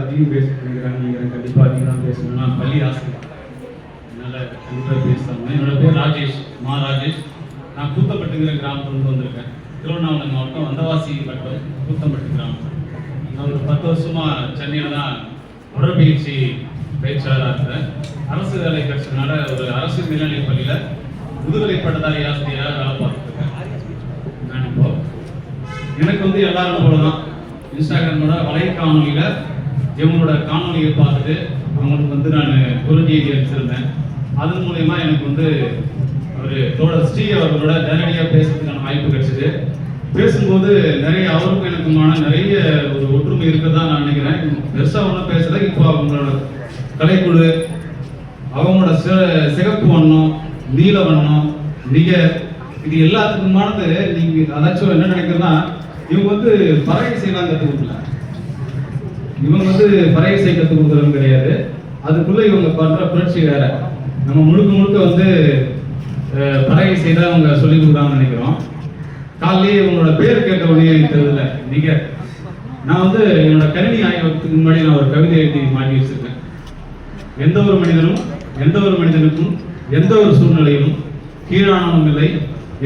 அதிகம் பேசிக்கிறாங்க. நீங்கள் கண்டிப்பாக அதிகம் தான் பேசணும். நான் பள்ளி ஆசிரியர், என்னால் கண்டிப்பாக பேசுகிறாங்க. என்னோட பேர் ராஜேஷ், ராஜேஷ். நான் கூத்தப்பட்டுங்கிற கிராமத்துலேருந்து வந்திருக்கேன். திருவண்ணாமலை மாவட்டம் வந்தவாசி வட்டம் கூத்தம்பட்டு கிராமம். நான் ஒரு 10 வருஷமாக சென்னையில் தான் உடற்பயிற்சி பயிற்சியாளராக இருக்கிறேன். அரசு வேலை கிடைச்சதுனால ஒரு அரசு மேல்நிலைப் பள்ளியில் முதுகலை பட்டதாரி ஆசிரியராக வேலை பார்த்துருக்கேன். நான் இப்போ எனக்கு வந்து எல்லாரும் போல தான் இன்ஸ்டாகிராமோட வலை காணொலியில் இவங்களோட காணொலியை பார்த்துட்டு அவங்களுக்கு வந்து நான் குறுஞ்செய்தி அனுப்பிச்சிருந்தேன். அதன் மூலயமா எனக்கு வந்து ஒரு ஸ்ரீ அவர்களோட நேரடியாக பேசுறதுக்கான வாய்ப்பு கிடைச்சிது. பேசும்போது நிறைய அவருக்கும் எனக்குமான நிறைய ஒரு ஒற்றுமை இருக்கதா நான் நினைக்கிறேன். பெருசாக ஒன்றும் பேசல. இப்போ அவங்களோட கலைக்குழு, அவங்களோட சிகப்பு வண்ணம், நீல வண்ணம், நிகர், இது எல்லாத்துக்குமானது நீங்க அதாச்சும் என்ன நினைக்கிறதுனா, இவங்க வந்து பறை இசையெல்லாம் கற்றுக் கொடுக்கல. இவங்க வந்து பறை இசை கற்றுக் கொடுக்குறது கிடையாது. அதுக்குள்ள இவங்க பண்ற புரட்சி வேற. நம்ம முழுக்க வந்து பறை இசை தான் அவங்க சொல்லிக் கொடுக்குறாங்கன்னு நினைக்கிறோம். காலையிலேயே இவங்களோட பேர் கேட்ட உடனே தெரியல நிகர். நான் வந்து என்னோட கணினி ஆய்வகத்துக்கு முன்னாடி நான் ஒரு கவிதை எழுதி மாட்டி வச்சிருக்கேன். எந்த ஒரு மனிதனுக்கும் எந்த ஒரு சூழ்நிலையிலும் கீழானவன் இல்லை.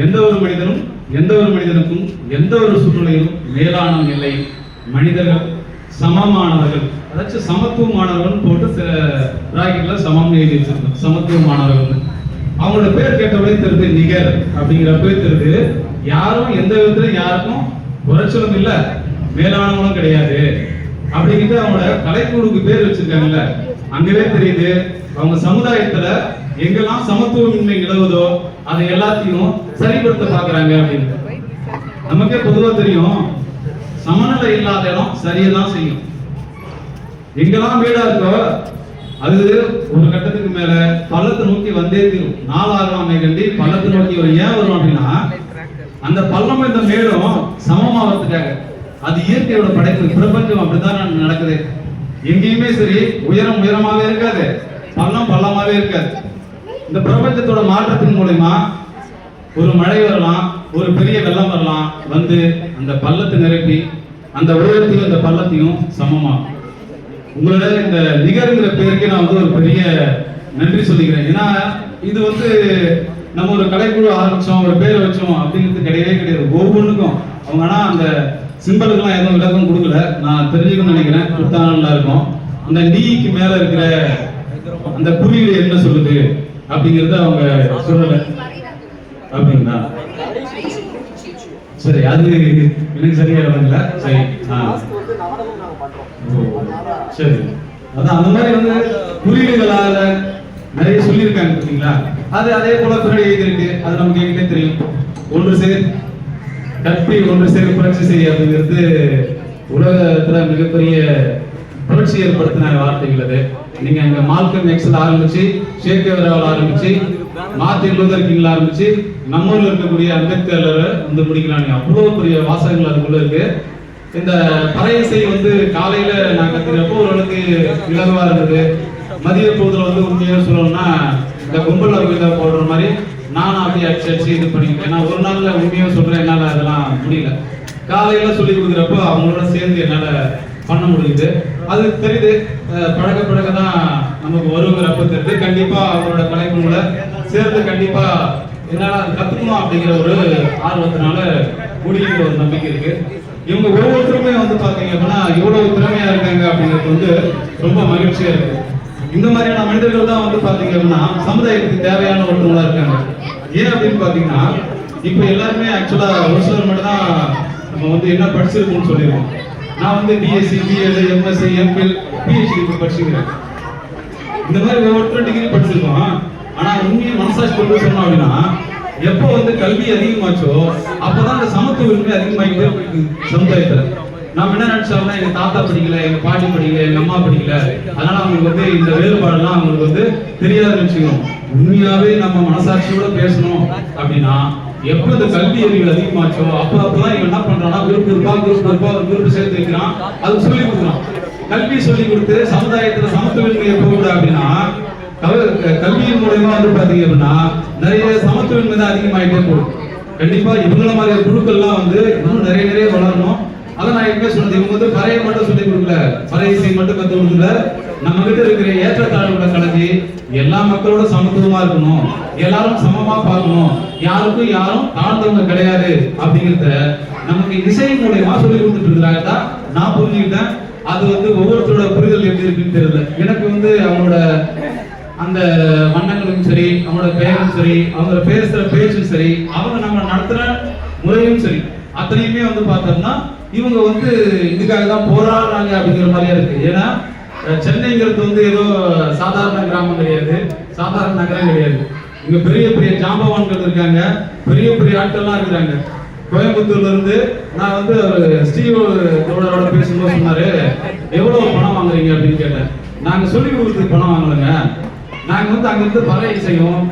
எந்த ஒரு மனிதனுக்கும் எந்த ஒரு சூழ்நிலையிலும் மேலானவன் இல்லை. மனிதர்கள் சமமானவர்கள், அதாச்சும் சமத்துவமானவர்கள் போட்டு சில பிராக்கெட்ல சமம் எழுதி வச்சிருக்கோம். சமத்துவமானவர்கள். அவங்களோட பேர் கேட்டபடியே தெரியுது நிகர் அப்படிங்கிற பேர் தெரியுது. யாரும் எந்த விதத்திலும் யாருக்கும் குறைச்சலும் இல்லை, மேலானவங்களும் கிடையாது அப்படிங்கிட்டு அவங்களோட கலைக்குழுக்கு பேர் வச்சிருக்காங்கல்ல, அங்கவே தெரியுது அவங்க சமுதாயத்துல எங்கெல்லாம் சமத்துவமின்மை நிலவுதோ அதை எல்லாத்தையும் சரிப்படுத்த பாக்குறாங்க அப்படின்னு. நமக்கே பொதுவா தெரியும், சமநிலை இல்லாத இடம் சரியதான் செய்யும். எங்கெல்லாம் வீடா இருக்கோ அது ஒரு கட்டத்துக்கு மேல பள்ளத்தை நோக்கி வந்தே தீரும். 4 கண்டி பள்ளத்தை நோக்கி ஏன் வரும் அப்படின்னா, அந்த பள்ளம் இந்த மேலும் சமமாவதுக்காக. அது இயற்கையோட படைப்பு. பிரபஞ்சம் அப்படிதான் நடக்குது. எங்கேயுமே சரி உயரமாவே இருக்காது, பள்ளமாவே இருக்காது. இந்த பிரபஞ்சத்தோட மாற்றத்தின் மூலமா ஒரு மழை வரலாம், ஒரு பெரிய வெள்ளம் வரலாம், வந்து அந்த பள்ளத்தை நிரப்பி அந்த உயரத்தையும் அந்த பள்ளத்தையும் சமமாகும். உங்களோட இந்த நிகருங்கிற பேருக்கு நான் வந்து ஒரு பெரிய நன்றி சொல்லிக்கிறேன். ஏன்னா இது வந்து நம்ம ஒரு கலைக்குழு ஆரம்பிச்சோம், ஒரு பேரை வச்சோம் அப்படிங்கிறது கிடையவே கிடையாது. ஒவ்வொன்றுக்கும் அவங்க ஆனா அந்த சிம்பலுக்கெல்லாம் எதுவும் விளக்கம் கொடுக்கல. நான் தெரிஞ்சுக்கணும்னு நினைக்கிறேன், கொடுத்தா நல்லா இருக்கும். அந்த நீக்கு மேல இருக்கிற அந்த குறியீடு என்ன சொல்லுது அப்படிங்கறத அவங்க சொல்லல அப்படிங்களா? சரி, அது எனக்கு சரியா வரல. சரி, சரி, அதான் அந்த மாதிரி வந்து குறியீடுகளால நிறைய சொல்லியிருக்காங்க பார்த்தீங்களா? அது அதே போல பின்னாடி எழுதியிருக்கு. அது நமக்கு எங்கிட்டே தெரியும். ஒன்று சேர் கற்பி ஒன்று சேர் புரட்சி செய்ய அப்படிங்கிறது உலகத்துல மிகப்பெரிய புரட்சி ஏற்படுத்தின வார்த்தைகள். அது நீங்க அங்க மால்கம் எக்ஸ்ல ஆரம்பிச்சு, ஷேக்வேராவில் ஆரம்பிச்சு, மார்ட்டின் லூதர் கிங்ல ஆரம்பிச்சு, நம்ம ஊர்ல இருக்கக்கூடிய அம்பேத்கர்ல வந்து முடிக்கலாம். அவ்வளவு பெரிய வாசகங்கள் அதுக்குள்ள இருக்கு. இந்த பறை இசை வந்து காலையில நான் கத்துக்கிறப்போ ஓரளவுக்கு இலகுவா இருந்தது. மதிய பொழுதுல வந்து உண்மையா சொல்லணும்னா இந்த கும்பல் அவங்க போடுற மாதிரி நானும் அப்படியே அடிச்சு இது பண்ணிக்கிறேன். ஏன்னா ஒரு நாள்ல உண்மையா சொல்றேன், என்னால அதெல்லாம் முடியல. காலையில சொல்லி கொடுக்குறப்போ அவங்களோட சேர்ந்து என்னால பண்ண முடியுது. அது தெரியுது, பழக்க தான் நமக்கு வருங்கிறப்ப தெரியுது. கண்டிப்பா அவங்களோட கலைக்குழுல சேர்ந்து கண்டிப்பா என்னால கத்துக்கணும் அப்படிங்கிற ஒரு ஆர்வத்தினால முடியுங்கிற ஒரு நம்பிக்கை இருக்கு. இவங்க ஒவ்வொருத்தருமே வந்து பாத்தீங்க அப்படின்னா இவ்வளவு திறமையா இருக்காங்க அப்படிங்கிறது வந்து ரொம்ப மகிழ்ச்சியா இருக்கு. இந்த மாதிரியான மனிதர்கள் தான் வந்து பாத்தீங்க அப்படின்னா சமுதாயத்துக்கு தேவையான ஒருத்தவங்களா இருக்காங்க. ஏன் அப்படின்னு பாத்தீங்கன்னா இப்ப எல்லாருமே ஆக்சுவலா ஒரு சிலர் மட்டும் தான் நம்ம வந்து என்ன படிச்சிருக்கோம்னு சொல்லியிருக்கோம். நான் வந்து BSc, BEd, MSc, MPhil, PhD படிச்சிருக்கிறேன். இந்த மாதிரி ஒவ்வொருத்தரும் டிகிரி படிச்சிருக்கோம். ஆனா உண்மையை மனசாட்சி கொண்டு சொன்னோம் அப்படின்னா, எப்போ வந்து கல்வி அதிகமாச்சோ அப்பதான் அந்த சமத்துவமே அதிகமாகிட்டே இருக்கு சமுதாயத்துல. நாம என்ன நினைச்சோம்னா, எங்க தாத்தா படிக்கல, எங்க பாட்டி படிக்கல, எங்க அம்மா படிக்கல, அதனால அவங்களுக்கு வந்து இந்த வேறுபாடுலாம் அவங்களுக்கு வந்து தெரியாதுன்னு வச்சுக்கணும். உண்மையாவே நம்ம மனசாட்சியோட பேசணும் அப்படின்னா, எப்போ இந்த கல்வி அறிவு அதிகமாச்சோ அப்பதான் இவன் என்ன பண்றான்னா குரூப் சேர்த்து வைக்கிறான், அது சொல்லி கொடுக்குறான். கல்வி சொல்லி கொடுத்து சமுதாயத்துல சமத்துவன்மை எப்போ கூட அப்படின்னா கல்வியின் மூலமா வந்து பாத்தீங்க அப்படின்னா நிறைய சமத்துவன்மை தான் அதிகமாயிட்டே போகும். கண்டிப்பா இவங்கள மாதிரி குழுக்கள்லாம் வந்து இன்னும் நிறைய வளரணும். அதான் நான் எப்பவுமே சொன்னது, இவங்க வந்து பறையை மட்டும் சொல்லி கொடுக்கல, பறை இசை மட்டும் கத்து கொடுக்கல, நம்ம கிட்ட இருக்கிற ஏற்றத்தாழ்வுகளை கலந்து எல்லா மக்களோட சமத்துவமா இருக்கணும், எல்லாரும் சமமா பார்க்கணும், யாருக்கும் யாரும் தாழ்ந்தவங்க கிடையாது அப்படிங்கிறத நமக்கு இசை மூலமா சொல்லி கொடுத்துட்டு இருக்கிறாங்க தான் நான் புரிஞ்சுக்கிட்டேன். அது வந்து ஒவ்வொருத்தரோட புரிதல் எப்படி இருக்குன்னு தெரியல. எனக்கு வந்து அவங்களோட அந்த வண்ணங்களும் சரி, அவங்களோட பெயரும் சரி, அவங்க பேசுற பேச்சும் சரி, அவங்க நம்ம நடத்துற முறையும் சரி, அத்தனையுமே வந்து பார்த்தோம்னா இவங்க வந்து இதுக்காக தான் போராடுறாங்க அப்படிங்கிற மாதிரியா இருக்கு. ஏன்னா சென்னைங்கிறது வந்து ஏதோ சாதாரண கிராமம் கிடையாது, சாதாரண நகரம் கிடையாது. இங்க பெரிய பெரிய ஜாம்பவான்கள் இருக்காங்க, பெரிய பெரிய ஆட்கள்லாம் இருக்கிறாங்க. கோயம்புத்தூர்ல இருந்து நான் வந்து ஒரு ஸ்ரீவோட பேசும்போது சொன்னாரு, எவ்வளவு பணம் வாங்குறீங்க அப்படின்னு கேட்டேன். நாங்க சொல்லி கொடுத்து பணம் வாங்கலைங்க, நாங்க வந்து அங்கிருந்து பறை இசையும்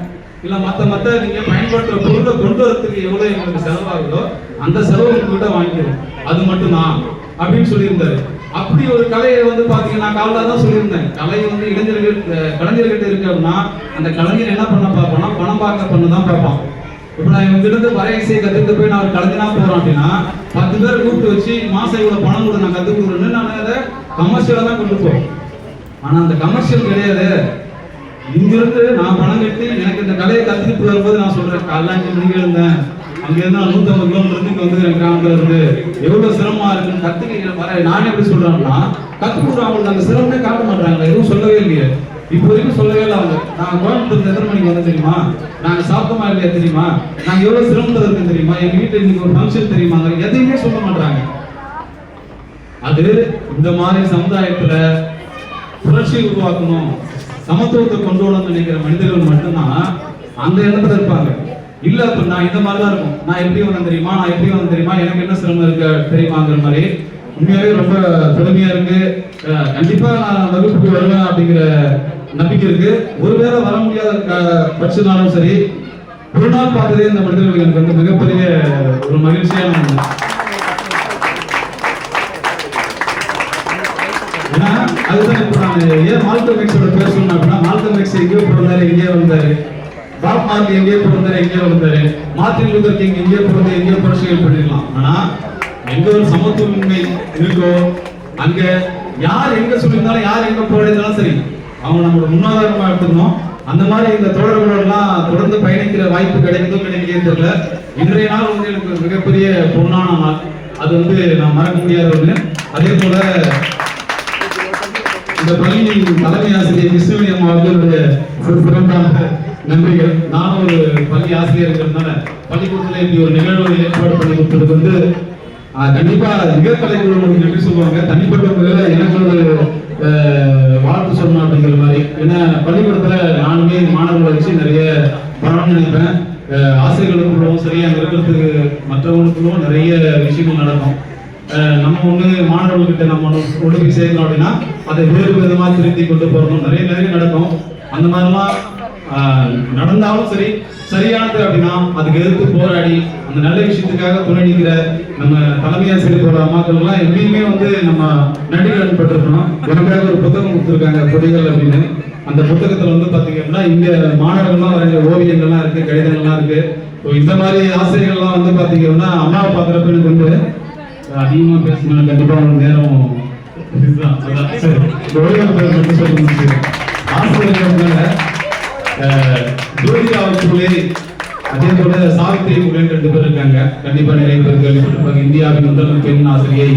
இல்ல மத்த நீங்க பயன்படுத்துற பொருளை கொண்டு வரதுக்கு எவ்வளவு எங்களுக்கு செலவாகுதோ அந்த செலவு உங்ககிட்ட வாங்கிக்கிறோம், அது மட்டும் தான் அப்படின்னு சொல்லியிருந்தாரு. அப்படி ஒரு கலையை வந்து பாத்தீங்கன்னா காலைல தான் சொல்லியிருந்தேன், கலை வந்து கலைஞர்கிட்ட இருக்கு அப்படின்னா அந்த கலைஞர் என்ன பண்ண பார்ப்போம்னா பணம் பார்க்க பண்ணதான் பார்ப்பான். இப்ப நான் இவங்க இருந்து வரை இசையை கத்துட்டு போய் நான் ஒரு கலைஞனா போறேன் அப்படின்னா 10 பேரை கூப்பிட்டு வச்சு மாசம் இவ்வளவு பணம் கூட நான் கத்து கொடுக்குறேன்னு நான் அதை கமர்ஷியலா தான் கொண்டு போறேன். ஆனா அந்த கமர்ஷியல் கிடையாது. இங்கிருந்து நான் பணம் கட்டி எனக்கு இந்த கலையை கத்துக்கிட்டு வரும்போது நான் சொல்றேன், காலைல 5 மணிக்கு இருந்தேன், அங்க இருந்து 150 கிலோமீட்டர் இங்க வந்து கிராமத்துல இருந்து எவ்வளவு சிரமமா இருக்குன்னு கத்துக்க வர. நான் எப்படி சொல்றேன்னா கத்து கொடுக்குறவங்களுக்கு அந்த சிரமமே காட்ட மாட்டாங்களா, எதுவும் சொல்லவே இல்லையே, இப்போ வரைக்கும் சொல்லவே இல்லை அவங்க. நாங்க கோயம்புத்தூர் எத்தனை மணிக்கு வந்து தெரியுமா, நாங்க சாப்பிட்டோமா இல்லையா தெரியுமா, நாங்க எவ்வளவு சிரமத்தில் இருக்கு தெரியுமா, எங்க வீட்டுல இன்னைக்கு ஒரு ஃபங்க்ஷன் தெரியுமாங்க, எதையுமே சொல்ல மாட்டாங்க. அது இந்த மாதிரி சமுதாயத்துல புரட்சி உருவாக்கணும், சமத்துவத்தை கொண்டு வரணும்னு நினைக்கிற மனிதர்கள் மட்டும்தான் அந்த இடத்துல இருப்பாங்க. இல்ல இப்ப நான் இந்த மாதிரிதான் இருக்கும், நான் எப்படி வந்தேன் தெரியுமா, நான் எப்படி வந்தேன் தெரியுமா, எனக்கு என்ன சிரமம் இருக்கு தெரியுமாங்கிற மாதிரி உண்மையாவே ரொம்ப பெருமையா இருக்கு. கண்டிப்பா நான் வகுப்புக்கு வருவேன் அப்படிங்கிற நம்பிக்கை இருக்கு. ஒருவேளை வர முடியாத பட்சனாலும் சரி, ஒரு நாள் பார்த்ததே இந்த மனிதர்களுக்கு எனக்கு வந்து மிகப்பெரிய ஒரு மகிழ்ச்சியான ஒண்ணு. ஏன்னா அதுதான் இப்ப நான் ஏன் மால்கம் எக்ஸோட பேர் சொன்னேன் அப்படின்னா, மால்கம் எக்ஸ் எங்கேயோ பிறந்தாரு, எங்கேயோ வந்தாரு, பாப் மார்லி எங்கேயோ பிறந்தாரு, எங்கேயோ வந்தாரு, மார்ட்டின் லூதர் கிங் எங்கேயோ பிறந்து எங்கேயோ புரட்சிகள் பண்ணிருக்கலாம். ஆனா எங்க ஒரு சமத்துவமின்மை இருக்கோ அங்க யார் எங்க சொல்லியிருந்தாலும் யார் எங்க போயிருந்தாலும் சரி அவங்க நம்மளோட முன்னாதாரமா எடுத்துக்கணும். அந்த மாதிரி இந்த தோழர்களெல்லாம் தொடர்ந்து பயணிக்கிற வாய்ப்பு கிடைக்குதோ கிடைக்கவே தெரியல. இன்றைய நாள் வந்து எனக்கு மிகப்பெரிய பொன்னான நாள், அது வந்து நான் மறக்க முடியாத ஒண்ணு. அதே போல இந்த பள்ளியின் தலைமை ஆசிரியர் கிருஷ்ணவேணி அம்மா அவர்களுடைய சிறப்பான நன்றிகள். நானும் ஒரு பள்ளி ஆசிரியர் இருக்கிறதுனால பள்ளிக்கூடத்துல இப்படி ஒரு நிகழ்வு ஏற்பாடு பண்ணி கொடுத்ததுக்கு வந்து கண்டிப்பா நிகழ்கலைக்குழுவுக்கு நன்றி சொல்லுவாங்க. தனிப்பட்ட முறையில் எனக்கு ஒரு வாழ்த்து சொல்லணும் அப்படிங்கிற மாதிரி. ஏன்னா பள்ளிக்கூடத்துல நானுமே மாணவர்களை வச்சு நிறைய பணம் நினைப்பேன். ஆசிரியர்களுக்குள்ளவும் சரி, அங்க இருக்கிறதுக்கு மற்றவங்களுக்குள்ளும் நிறைய விஷயங்கள் நடக்கும். நம்ம ஒண்ணு மாணவர்கள்கிட்ட நம்ம ஒன்று போய் சேர்க்கணும் அப்படின்னா அதை வேறு விதமா திருத்தி கொண்டு போறோம், நிறைய நடக்கும். அந்த மாதிரிலாம் நடந்தாலும் சரி, சரியானது அப்படின்னா அதுக்கு எதிர்த்து போராடி அந்த நல்ல விஷயத்துக்காக துணை நிற்கிற நம்ம தலைமை ஆசிரியர்களோட அம்மாக்கள் எல்லாம் எப்பயுமே வந்து நம்ம நன்றிகள் பட்டிருக்கணும். எனக்காக ஒரு புத்தகம் கொடுத்துருக்காங்க பொடிகள் அப்படின்னு. அந்த புத்தகத்துல வந்து பாத்தீங்கன்னா இங்க மாணவர்கள்லாம் வரைஞ்ச ஓவியங்கள்லாம் இருக்கு, கடிதங்கள்லாம் இருக்கு. இந்த மாதிரி ஆசிரியர்கள்லாம் வந்து பாத்தீங்கன்னா அம்மாவை பாக்குறப்ப எனக்கு வந்து அதிகமா பேசணும், கண்டிப்பா ஒரு நேரம் ஆசிரியர்கள் ஜோதிகா புலே, அதே போல சாவித்திரி புலேன்னு 2 பேர் இருக்காங்க. கண்டிப்பா நிறைய பேர் கேள்விப்பட்டிருப்பாங்க. இந்தியாவின் முதல் பெண் ஆசிரியை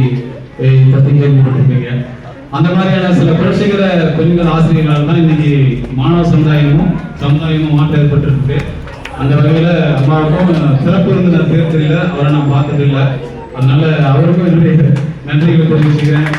பத்தி கேள்விப்பட்டிருப்பீங்க. அந்த மாதிரியான சில புரட்சிகர பெண்கள் ஆசிரியர்களால் தான் இன்னைக்கு மாணவ சமுதாயமும் மாற்றம் ஏற்பட்டிருக்கு. அந்த வகையில அம்மாவுக்கும் சிறப்பு விருந்தினர் பேர் தெரியல, அவரை நான் பார்த்தது இல்லை. அதனால அவருக்கும் என்னுடைய நன்றிகளை தெரிவிச்சுக்கிறேன்.